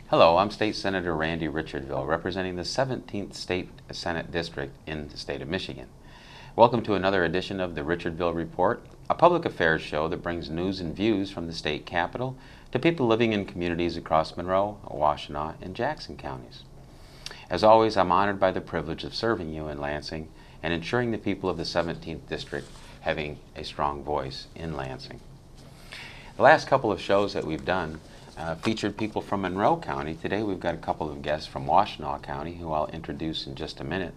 Hello, I'm State Senator Randy Richardville, representing the 17th State Senate District in the state of Michigan. Welcome to another edition of the Richardville Report, a public affairs show that brings news and views from the state capitol to people living in communities across Monroe, Washtenaw, and Jackson counties. As always, I'm honored by the privilege of serving you in Lansing and ensuring the people of the 17th District having a strong voice in Lansing. The last couple of shows that we've done featured people from Monroe County. Today we've got a couple of guests from Washtenaw County who I'll introduce in just a minute.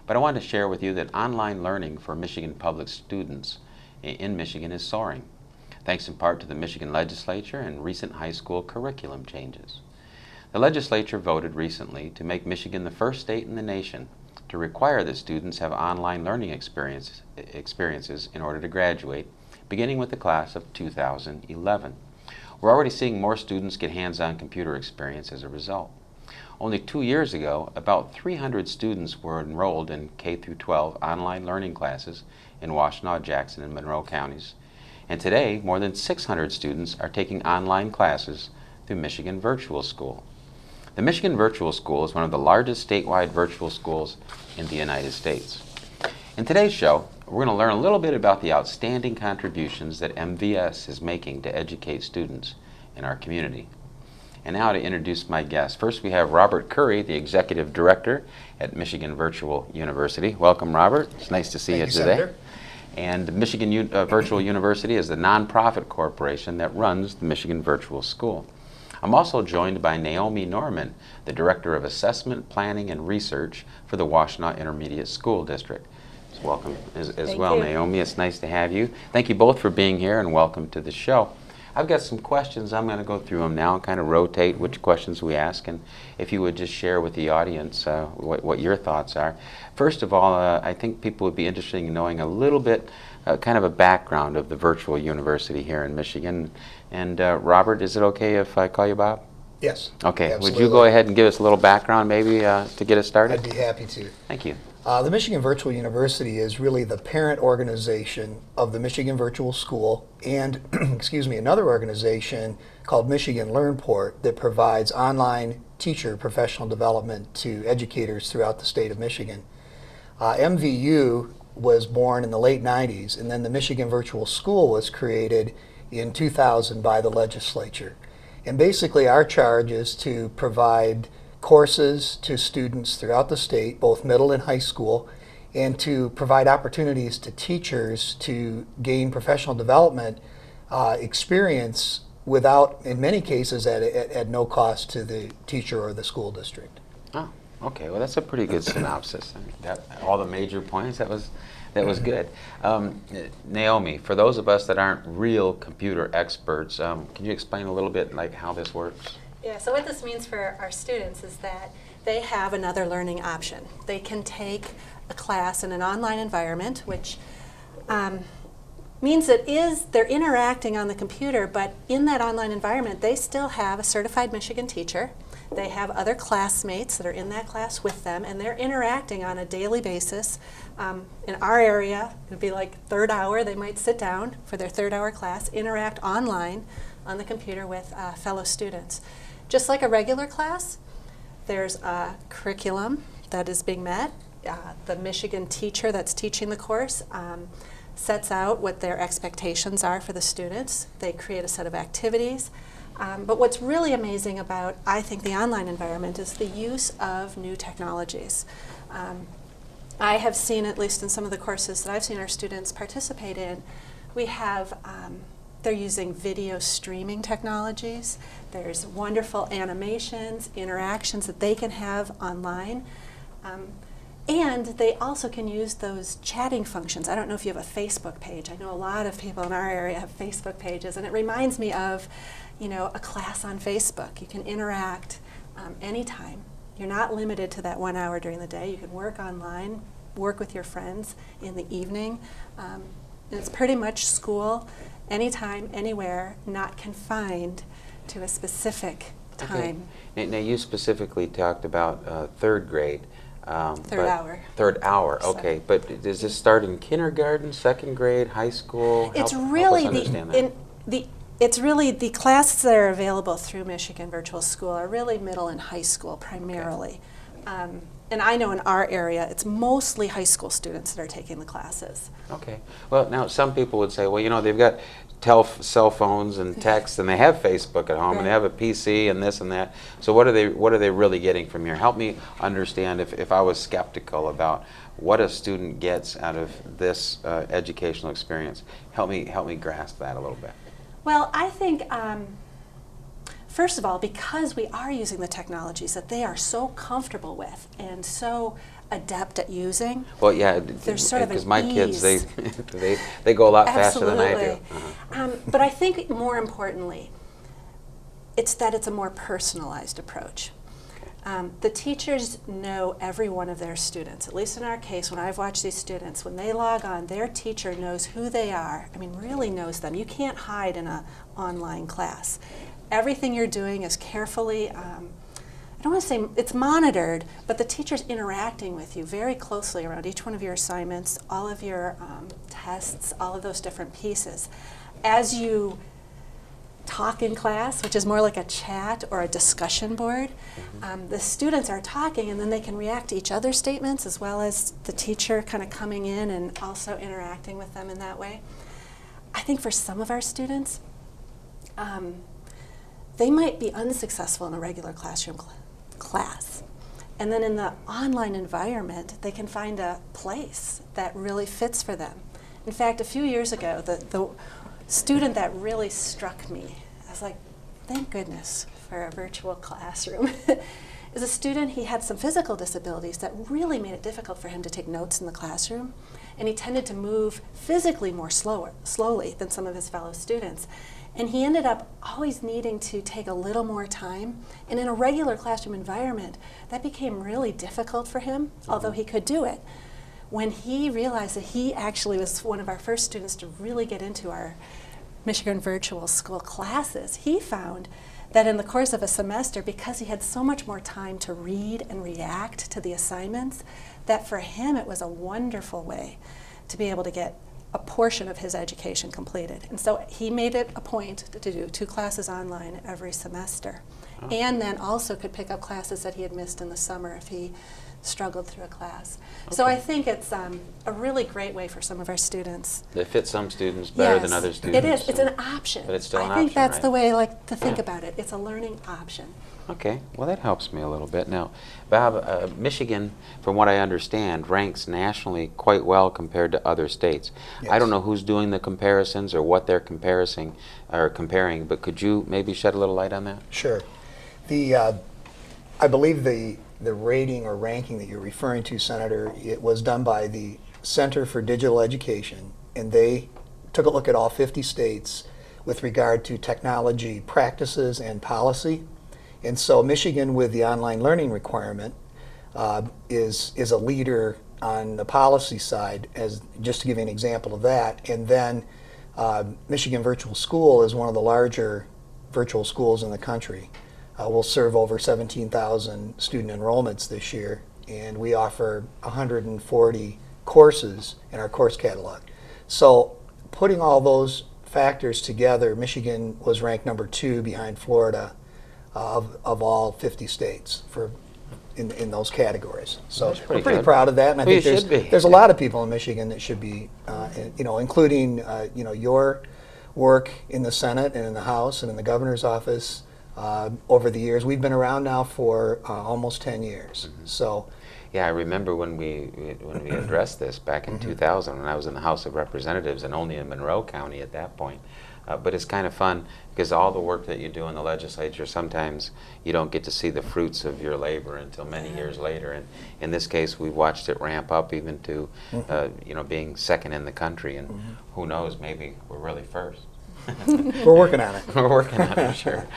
But I want to share with you that online learning for Michigan public students in Michigan is soaring, thanks in part to the Michigan legislature and recent high school curriculum changes. The legislature voted recently to make Michigan the first state in the nation to require that students have online learning experiences in order to graduate, beginning with the class of 2011. We're already seeing more students get hands-on computer experience as a result. Only 2 years ago, about 300 students were enrolled in K-12 online learning classes in Washtenaw, Jackson, and Monroe counties. And today, more than 600 students are taking online classes through Michigan Virtual School. The Michigan Virtual School is one of the largest statewide virtual schools in the United States. In today's show, we're going to learn a little bit about the outstanding contributions that MVS is making to educate students in our community. And now to introduce my guests. First we have Robert Currie, the Executive Director at Michigan Virtual University. Welcome, Robert. It's nice to see you today. Senator. And Michigan Virtual University is the nonprofit corporation that runs the Michigan Virtual School. I'm also joined by Naomi Norman, the Director of Assessment, Planning, and Research for the Washtenaw Intermediate School District. Welcome as well, Naomi. It's nice to have you. Thank you both for being here and welcome to the show. I've got some questions. I'm going to go through them now and kind of rotate which questions we ask, and if you would just share with the audience what your thoughts are. First of all, I think people would be interested in knowing a little bit, kind of a background of the virtual university here in Michigan. And Robert, is it okay if I call you Bob? Yes. Okay. Absolutely. Would you go ahead and give us a little background maybe to get us started? I'd be happy to. Thank you. The Michigan Virtual University is really the parent organization of the Michigan Virtual School and, another organization called Michigan LearnPort that provides online teacher professional development to educators throughout the state of Michigan. MVU was born in the late 90s, and then the Michigan Virtual School was created in 2000 by the legislature. And basically our charge is to provide courses to students throughout the state, both middle and high school, and to provide opportunities to teachers to gain professional development experience without, in many cases, at no cost to the teacher or the school district. Oh, okay. Well, that's a pretty good synopsis. I mean, all the major points, that was good. Naomi, for those of us that aren't real computer experts, can you explain a little bit like how this works? Yeah, so what this means for our students is that they have another learning option. They can take a class in an online environment, which means that they're interacting on the computer, but in that online environment, they still have a certified Michigan teacher. They have other classmates that are in that class with them, and they're interacting on a daily basis. In our area, it would be like third hour. They might sit down for their third hour class, interact online on the computer with fellow students. Just like a regular class, there's a curriculum that is being met. The Michigan teacher that's teaching the course sets out what their expectations are for the students. They create a set of activities. But what's really amazing about, I think, the online environment is the use of new technologies. I have seen, at least in some of the courses that I've seen our students participate in, we have they're using video streaming technologies. There's wonderful animations, interactions that they can have online. And they also can use those chatting functions. I don't know if you have a Facebook page. I know a lot of people in our area have Facebook pages, and it reminds me of, a class on Facebook. You can interact anytime. You're not limited to that 1 hour during the day. You can work online, work with your friends in the evening. And it's pretty much school anytime, anywhere, not confined to a specific time. Okay. Now you specifically talked about third grade. Third hour. Third hour, okay. But does this start in kindergarten, second grade, high school? It's help really us understand that. the It's really the classes that are available through Michigan Virtual School are really middle and high school primarily. And I know in our area, it's mostly high school students that are taking the classes. Okay. Well, now some people would say, well, you know, they've got cell phones and text, and they have Facebook at home, and they have a PC and this and that. So what are they really getting from here? Help me understand if I was skeptical about what a student gets out of this educational experience. Help me grasp that a little bit. Well, I think, first of all, because we are using the technologies that they are so comfortable with and so adept at using. Well, yeah, there's sort of because an my ease. kids, they go a lot faster than I do. Absolutely. But I think more importantly, it's that it's a more personalized approach. The teachers know every one of their students. At least in our case, when I've watched these students, when they log on, their teacher knows who they are. I mean, really knows them. You can't hide in an online class. Everything you're doing is carefully, I don't want to say it's monitored, but the teacher's interacting with you very closely around each one of your assignments, all of your tests, all of those different pieces. As you talk in class, which is more like a chat or a discussion board, the students are talking and then they can react to each other's statements as well as the teacher kind of coming in and also interacting with them in that way. I think for some of our students, they might be unsuccessful in a regular classroom class. And then in the online environment, they can find a place that really fits for them. In fact, a few years ago, the student that really struck me, I was like, thank goodness for a virtual classroom, is a student. He had some physical disabilities that really made it difficult for him to take notes in the classroom, and he tended to move physically more slowly than some of his fellow students. And he ended up always needing to take a little more time, and in a regular classroom environment, that became really difficult for him, although he could do it. When he realized that he actually was one of our first students to really get into our Michigan Virtual School classes, he found that in the course of a semester, because he had so much more time to read and react to the assignments, that for him it was a wonderful way to be able to get a portion of his education completed. And so he made it a point to do 2 classes online every semester. Oh. And then also could pick up classes that he had missed in the summer if he struggled through a class. Okay. So I think it's a really great way for some of our students. They fit some students better than other students. It is. It's an option. But it's still an option, option, I think that's right? the way I like to think about it. It's a learning option. Okay, well that helps me a little bit. Now, Bob, Michigan, from what I understand, ranks nationally quite well compared to other states. Yes. I don't know who's doing the comparisons or what they're comparing, but could you maybe shed a little light on that? Sure. I believe the rating or ranking that you're referring to, Senator, it was done by the Center for Digital Education, and they took a look at all 50 states with regard to technology practices and policy. And so Michigan, with the online learning requirement, is a leader on the policy side, as just to give you an example of that. And then Michigan Virtual School is one of the larger virtual schools in the country. We'll serve over 17,000 student enrollments this year, and we offer 140 courses in our course catalog. So putting all those factors together, Michigan was ranked number 2 behind Florida of all 50 states in those categories. So we're pretty proud of that, and I think there's a lot of people in Michigan that should be, including your work in the Senate and in the House and in the governor's office. Over the years, we've been around now for almost 10 years. Mm-hmm. So, yeah, I remember when we addressed this back in 2000, when I was in the House of Representatives and only in Monroe County at that point. But it's kind of fun because all the work that you do in the legislature, sometimes you don't get to see the fruits of your labor until many years later. And in this case, we watched it ramp up even to, being second in the country. And who knows, maybe we're really first. We're working on it. We're working on it, sure.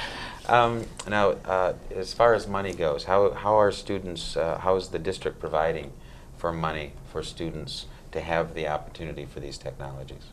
Now, as far as money goes, how are students, how is the district providing for money for students to have the opportunity for these technologies?